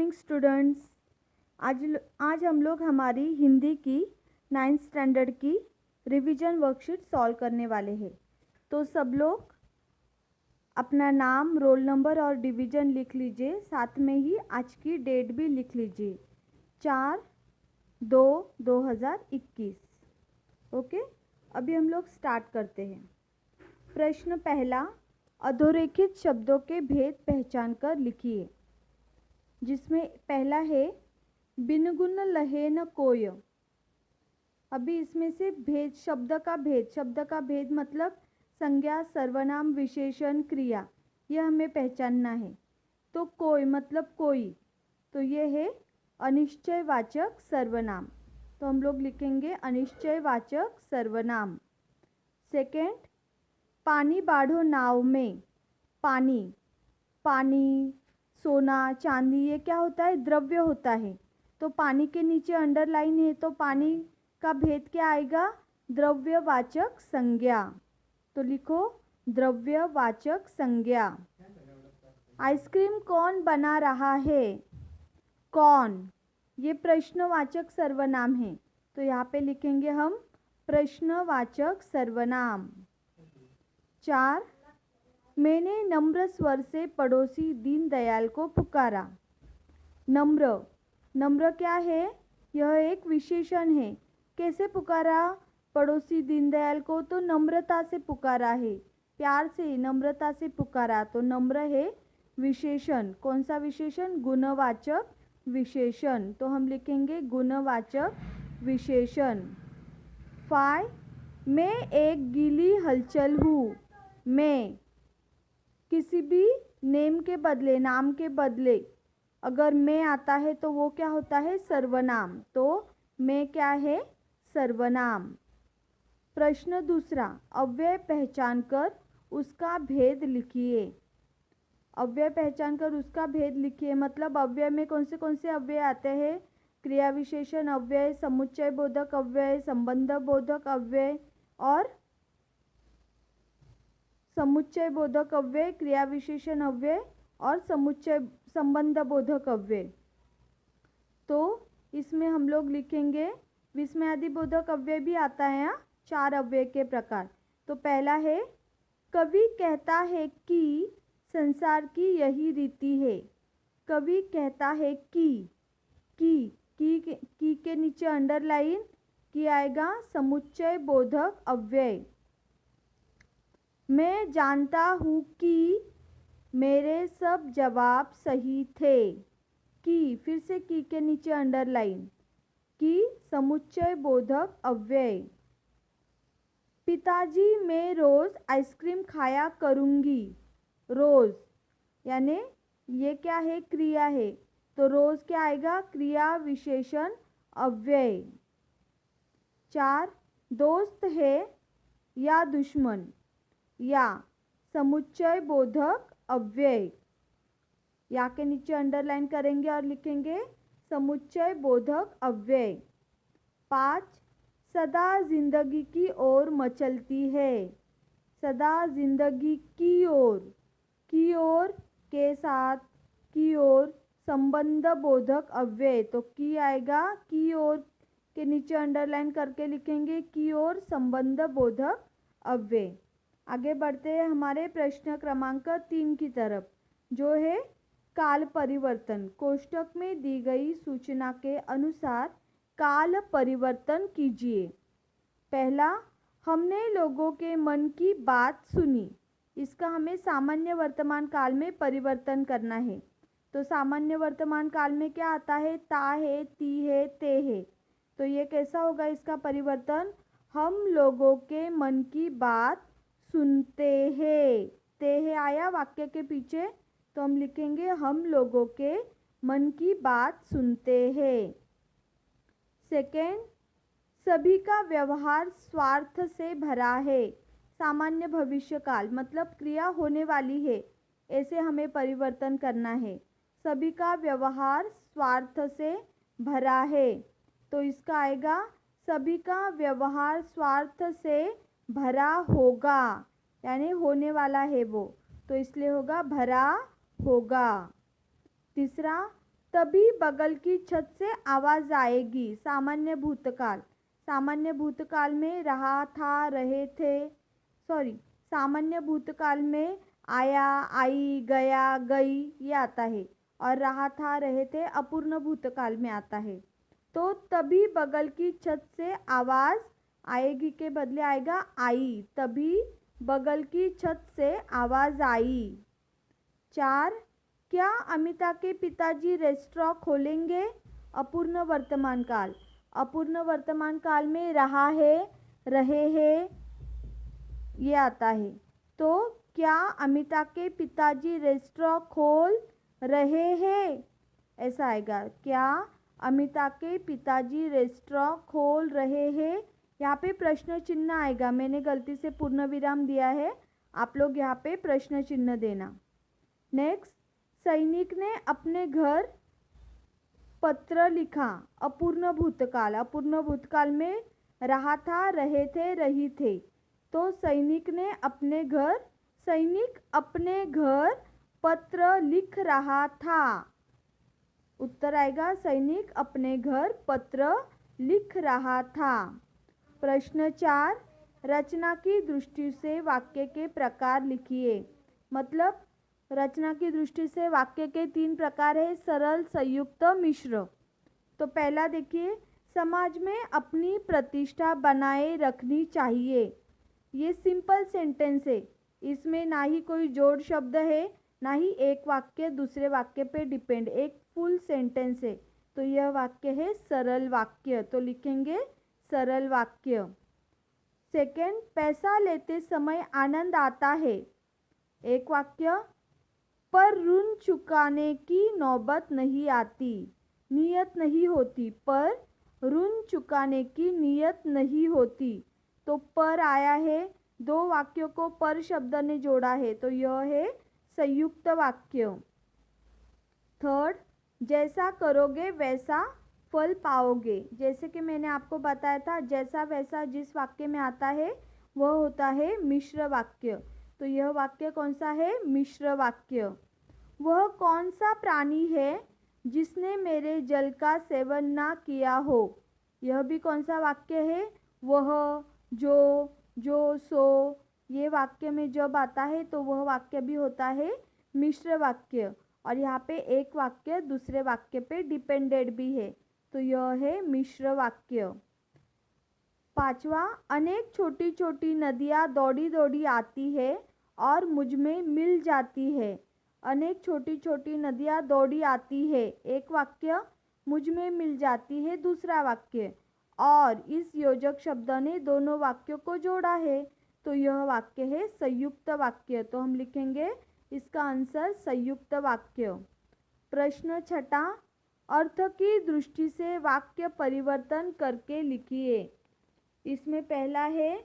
Morning students. आज हम लोग हमारी हिंदी की 9th स्टैंडर्ड की रिवीजन वर्कशीट सॉल्व करने वाले हैं। तो सब लोग अपना नाम, रोल नंबर और डिवीज़न लिख लीजिए, साथ में ही आज की डेट भी लिख लीजिए, 4/2/2021। ओके, अभी हम लोग स्टार्ट करते हैं। प्रश्न पहला, अधोरेखित शब्दों के भेद पहचान कर लिखिए। जिसमें पहला है बिनगुन लहे न कोय। अभी इसमें से शब्द का भेद मतलब संज्ञा, सर्वनाम, विशेषण, क्रिया, यह हमें पहचानना है। तो कोई मतलब कोई, तो ये है अनिश्चयवाचक सर्वनाम, तो हम लोग लिखेंगे अनिश्चयवाचक सर्वनाम। सेकंड, पानी बाढ़ो नाव में। पानी, सोना, चांदी, ये क्या होता है? द्रव्य होता है। तो पानी के नीचे अंडरलाइन है, तो पानी का भेद क्या आएगा? द्रव्यवाचक संज्ञा। तो लिखो द्रव्यवाचक संज्ञा। आइसक्रीम कौन बना रहा है? कौन, ये प्रश्नवाचक सर्वनाम है, तो यहाँ पे लिखेंगे हम प्रश्नवाचक सर्वनाम। 4, मैंने नम्र स्वर से पड़ोसी दीनदयाल को पुकारा। नम्र क्या है? यह एक विशेषण है। कैसे पुकारा पड़ोसी दीनदयाल को? तो नम्रता से पुकारा है, प्यार से, नम्रता से पुकारा, तो नम्र है विशेषण। कौन सा विशेषण? गुणवाचक विशेषण, तो हम लिखेंगे गुणवाचक विशेषण। 5, मैं एक गीली हलचल हूँ। मैं, किसी भी नाम के बदले अगर मैं आता है तो वो क्या होता है? सर्वनाम। तो मैं क्या है? सर्वनाम। प्रश्न दूसरा, अव्यय पहचान कर उसका भेद लिखिए। अव्यय पहचान कर उसका भेद लिखिए मतलब अव्यय में कौन से अव्यय आते हैं? क्रिया विशेषण अव्यय, समुच्चय बोधक अव्यय, संबंध बोधक अव्यय और समुच्चय बोधक अव्यय, क्रिया विशेषण अव्यय और संबंध बोधक अव्यय। तो इसमें हम लोग लिखेंगे विस्मयादि बोधक अव्यय भी आता है। 4 अव्यय के प्रकार। तो पहला है, कवि कहता है कि संसार की यही रीति है। कवि कहता है कि के नीचे अंडरलाइन की आएगा समुच्चय बोधक अव्यय। मैं जानता हूँ कि मेरे सब जवाब सही थे। कि, फिर से की के नीचे अंडरलाइन की समुच्चय बोधक अव्यय। पिताजी, मैं रोज आइसक्रीम खाया करूँगी। रोज यानी ये क्या है? क्रिया है, तो रोज क्या आएगा? क्रिया विशेषण अव्यय। 4, दोस्त है या दुश्मन, या समुच्चय बोधक अव्यय। या के नीचे अंडरलाइन करेंगे और लिखेंगे समुच्चय बोधक अव्यय। 5, सदा जिंदगी की ओर मचलती है। सदा जिंदगी की ओर के साथ की ओर संबंध बोधक अव्यय, तो की आएगा, की ओर के नीचे अंडरलाइन करके लिखेंगे की ओर संबंध बोधक अव्यय। आगे बढ़ते हैं हमारे प्रश्न क्रमांक 3 की तरफ, जो है काल परिवर्तन। कोष्टक में दी गई सूचना के अनुसार काल परिवर्तन कीजिए। पहला, हमने लोगों के मन की बात सुनी। इसका हमें सामान्य वर्तमान काल में परिवर्तन करना है। तो सामान्य वर्तमान काल में क्या आता है? ता है, ती है, ते है। तो ये कैसा होगा इसका परिवर्तन? हम लोगों के मन की बात सुनते हैं। ते है आया वाक्य के पीछे, तो हम लिखेंगे हम लोगों के मन की बात सुनते हैं। सेकेंड, सभी का व्यवहार स्वार्थ से भरा है। सामान्य भविष्यकाल मतलब क्रिया होने वाली है, ऐसे हमें परिवर्तन करना है। सभी का व्यवहार स्वार्थ से भरा है, तो इसका आएगा सभी का व्यवहार स्वार्थ से भरा होगा, यानी होने वाला है वो, तो इसलिए होगा भरा होगा। तीसरा, तभी बगल की छत से आवाज आएगी। सामान्य भूतकाल, सामान्य भूतकाल में रहा था, रहे थे, सामान्य भूतकाल में आया, आई, गया, गई ये आता है, और रहा था, रहे थे अपूर्ण भूतकाल में आता है। तो तभी बगल की छत से आवाज आएगी के बदले आएगा आई, तभी बगल की छत से आवाज आई। 4, क्या अमिता के पिताजी रेस्टोरेंट खोलेंगे? अपूर्ण वर्तमान काल, अपूर्ण वर्तमान काल में रहा है, रहे हैं ये आता है। तो क्या अमिता के पिताजी रेस्टोरेंट खोल रहे हैं, ऐसा आएगा। क्या अमिता के पिताजी रेस्टोरेंट खोल रहे हैं, यहाँ पे प्रश्न चिन्ह आएगा। मैंने गलती से पूर्ण विराम दिया है, आप लोग यहाँ पे प्रश्न चिन्ह देना। नेक्स्ट, सैनिक ने अपने घर पत्र लिखा। अपूर्ण भूतकाल, अपूर्ण भूतकाल में रहा था, रहे थे, रही थे। तो सैनिक अपने घर पत्र लिख रहा था। उत्तर आएगा सैनिक अपने घर पत्र लिख रहा था। प्रश्न 4, रचना की दृष्टि से वाक्य के प्रकार लिखिए। मतलब रचना की दृष्टि से वाक्य के 3 प्रकार है, सरल, संयुक्त, मिश्र। तो पहला देखिए, समाज में अपनी प्रतिष्ठा बनाए रखनी चाहिए। ये सिंपल सेंटेंस है, इसमें ना ही कोई जोड़ शब्द है, ना ही एक वाक्य दूसरे वाक्य पे डिपेंड, एक फुल सेंटेंस है। तो यह वाक्य है सरल वाक्य, तो लिखेंगे सरल वाक्य। सेकंड, पैसा लेते समय आनंद आता है। एक वाक्य, पर ऋण चुकाने की नौबत नहीं आती, नियत नहीं होती, पर ऋण चुकाने की नियत नहीं होती। तो पर आया है, 2 वाक्यों को पर शब्द ने जोड़ा है, तो यह है संयुक्त वाक्य। थर्ड, जैसा करोगे वैसा फल पाओगे। जैसे कि मैंने आपको बताया था, जैसा वैसा जिस वाक्य में आता है वह होता है मिश्र वाक्य। तो यह वाक्य कौन सा है? मिश्र वाक्य। वह कौन सा प्राणी है जिसने मेरे जल का सेवन ना किया हो। यह भी कौन सा वाक्य है? वह, जो, सो, ये वाक्य में जब आता है तो वह वाक्य भी होता है मिश्र वाक्य। और यहाँ पे एक वाक्य दूसरे वाक्य पे डिपेंडेंट भी है, तो यह है मिश्र वाक्य। 5वां, अनेक छोटी छोटी नदियाँ दौड़ी दौड़ी आती है और मुझ में मिल जाती है। अनेक छोटी छोटी नदियाँ दौड़ी आती है, एक वाक्य, मुझ में मिल जाती है दूसरा वाक्य, और इस योजक शब्द ने दोनों वाक्यों को जोड़ा है, तो यह वाक्य है संयुक्त वाक्य। तो हम लिखेंगे इसका आंसर संयुक्त वाक्य। प्रश्न 6, अर्थ की दृष्टि से वाक्य परिवर्तन करके लिखिए। इसमें पहला है,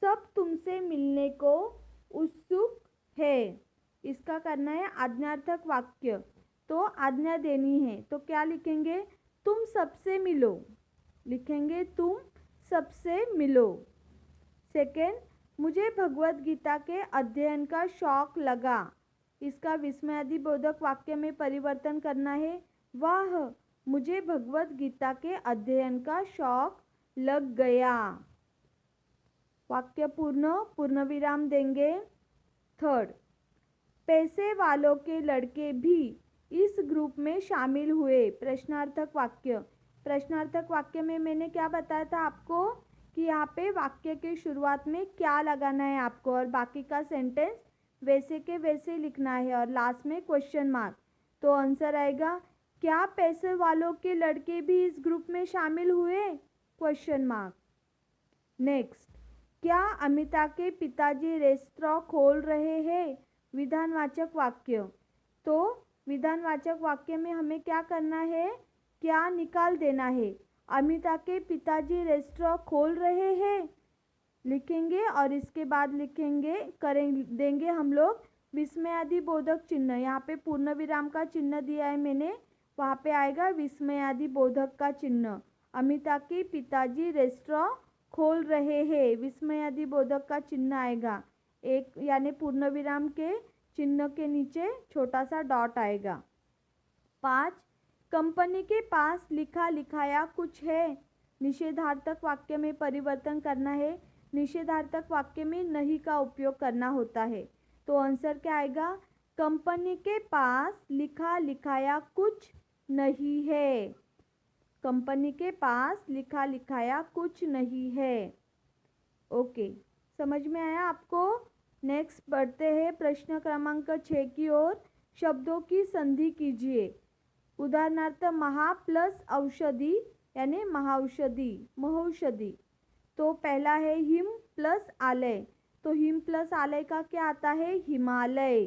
सब तुमसे मिलने को उत्सुक है। इसका करना है आज्ञार्थक वाक्य, तो आज्ञा देनी है, तो क्या लिखेंगे? तुम सबसे मिलो, लिखेंगे तुम सबसे मिलो। सेकेंड, मुझे भगवत गीता के अध्ययन का शौक लगा। इसका विस्मयादिबोधक वाक्य में परिवर्तन करना है, वाह, मुझे भगवत गीता के अध्ययन का शौक लग गया। वाक्य पूर्ण विराम देंगे। थर्ड, पैसे वालों के लड़के भी इस ग्रुप में शामिल हुए। प्रश्नार्थक वाक्य। प्रश्नार्थक वाक्य में मैंने क्या बताया था आपको कि यहाँ पे वाक्य के शुरुआत में क्या लगाना है आपको, और बाकी का सेंटेंस वैसे के वैसे लिखना है, और लास्ट में क्वेश्चन मार्क। तो आंसर आएगा, क्या पैसे वालों के लड़के भी इस ग्रुप में शामिल हुए? Question mark. नेक्स्ट, क्या अमिता के पिताजी रेस्टोरेंट खोल रहे हैं? विधानवाचक वाक्य। तो विधानवाचक वाक्य में हमें क्या करना है? क्या निकाल देना है। अमिता के पिताजी रेस्टोरेंट खोल रहे हैं लिखेंगे, और इसके बाद देंगे हम लोग विस्मयादिबोधक चिन्ह। यहाँ पे पूर्ण विराम का चिन्ह दिया है मैंने, वहाँ पे आएगा विस्मयादिबोधक का चिन्ह। अमिता के पिताजी रेस्टोरेंट खोल रहे हैं, विस्मयादिबोधक का चिन्ह आएगा, एक यानी पूर्ण विराम के चिन्ह के नीचे छोटा सा डॉट आएगा। 5, कंपनी के पास लिखा लिखाया कुछ है। निषेधार्थक वाक्य में परिवर्तन करना है। निषेधार्थक वाक्य में नहीं का उपयोग करना होता है। तो आंसर क्या आएगा? कंपनी के पास लिखा लिखाया कुछ नहीं है। कंपनी के पास लिखा लिखाया कुछ नहीं है। ओके, समझ में आया आपको? नेक्स्ट बढ़ते हैं प्रश्न क्रमांक 6 की ओर। शब्दों की संधि कीजिए। उदाहरणार्थ महा प्लस औषधि यानी महाऔषधि, महौषधि। तो पहला है हिम प्लस आलय, तो हिम प्लस आलय का क्या आता है? हिमालय।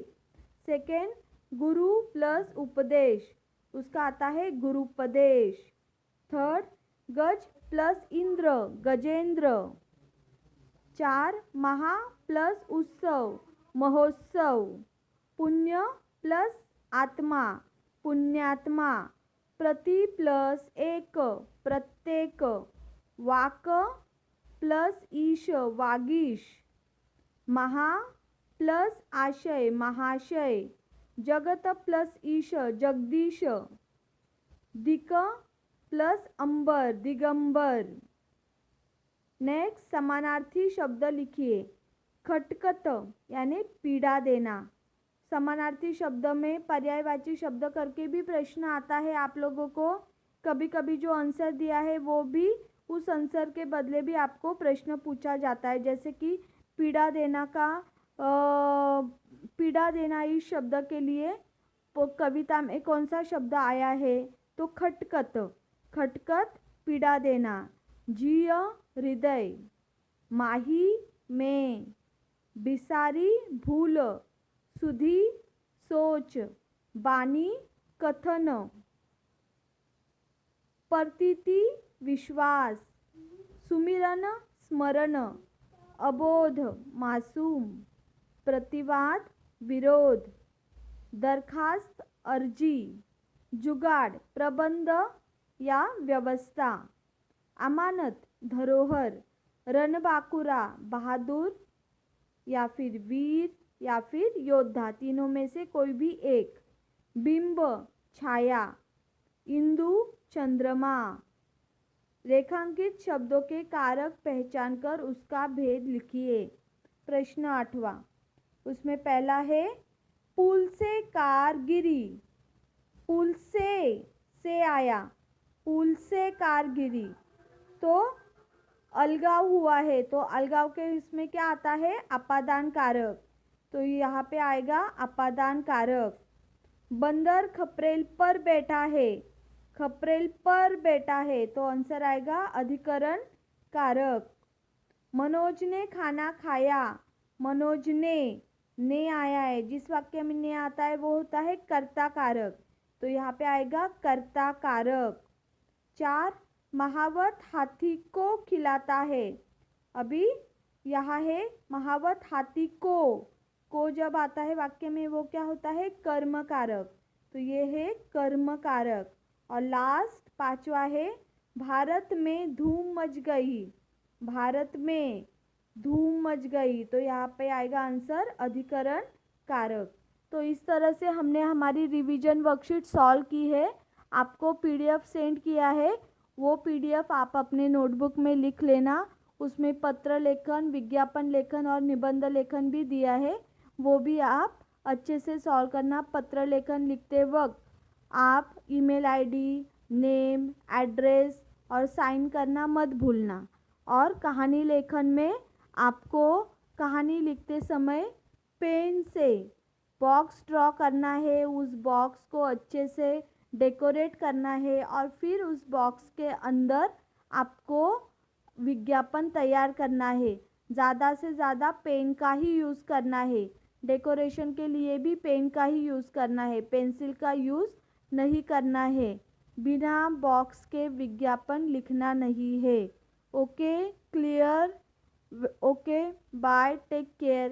सेकेंड, गुरु प्लस उपदेश, उसका आता है गुरुपदेश। थर्ड, गज प्लस इंद्र, गजेंद्र। 4, महा प्लस उत्सव, महोत्सव। पुण्य प्लस आत्मा, पुण्यात्मा। प्रति प्लस एक, प्रत्येक। वाक प्लस ईश, वागीश। महा प्लस आशय, महाशय। जगत प्लस ईश, जगदीश। दिक प्लस अंबर, दिगंबर। नेक्स्ट, समानार्थी शब्द लिखिए। खटकत यानी पीड़ा देना। समानार्थी शब्द में पर्यायवाची शब्द करके भी प्रश्न आता है आप लोगों को। कभी कभी जो आंसर दिया है वो भी उस आंसर के बदले भी आपको प्रश्न पूछा जाता है। जैसे कि पीड़ा देना का पीड़ा देना इस शब्द के लिए कविता में कौन सा शब्द आया है? तो खटकत, खटकत पीड़ा देना। जिय हृदय, माही में। बिसारी भूल, सुधी सोच, बानी कथन। प्रतीति विश्वास, सुमिरन स्मरण। अबोध मासूम, प्रतिवाद विरोध। दरखास्त अर्जी, जुगाड़ प्रबंध या व्यवस्था। अमानत धरोहर। रणबांकुरा बहादुर या फिर वीर या फिर योद्धा, तीनों में से कोई भी एक। बिंब छाया, इंदु चंद्रमा। रेखांकित शब्दों के कारक पहचान कर उसका भेद लिखिए। प्रश्न 8वां, उसमें पहला है पुल से कार गिरी। पुल से आया, पुल से कार गिरी, तो अलगाव हुआ है, तो अलगाव के इसमें क्या आता है? अपादान कारक, तो यहाँ पे आएगा अपादान कारक। बंदर खपरेल पर बैठा है, खपरेल पर बैठा है, तो आंसर आएगा अधिकरण कारक। मनोज ने खाना खाया, मनोज ने आया है, जिस वाक्य में ने आता है वो होता है कर्ता कारक, तो यहाँ पे आएगा कर्ता कारक। 4, महावत हाथी को खिलाता है। अभी यहाँ है महावत हाथी को जब आता है वाक्य में वो क्या होता है? कर्म कारक, तो ये है कर्म कारक। और लास्ट 5वां है भारत में धूम मच गई। भारत में धूम मच गई, तो यहाँ पे आएगा आंसर अधिकरण कारक। तो इस तरह से हमने हमारी रिवीजन वर्कशीट सॉल्व की है। आपको पीडीएफ सेंड किया है, वो पीडीएफ आप अपने नोटबुक में लिख लेना। उसमें पत्र लेखन, विज्ञापन लेखन और निबंध लेखन भी दिया है, वो भी आप अच्छे से सॉल्व करना। पत्र लेखन लिखते वक्त आप ईमेल आईडी, नेम, एड्रेस और साइन करना मत भूलना। और कहानी लेखन में आपको कहानी लिखते समय पेन से बॉक्स ड्रॉ करना है, उस बॉक्स को अच्छे से डेकोरेट करना है और फिर उस बॉक्स के अंदर आपको विज्ञापन तैयार करना है। ज़्यादा से ज़्यादा पेन का ही यूज़ करना है। डेकोरेशन के लिए भी पेन का ही यूज़ करना है, पेंसिल का यूज़ नहीं करना है। बिना बॉक्स के विज्ञापन लिखना नहीं है। Okay, clear? Okay, bye, take care.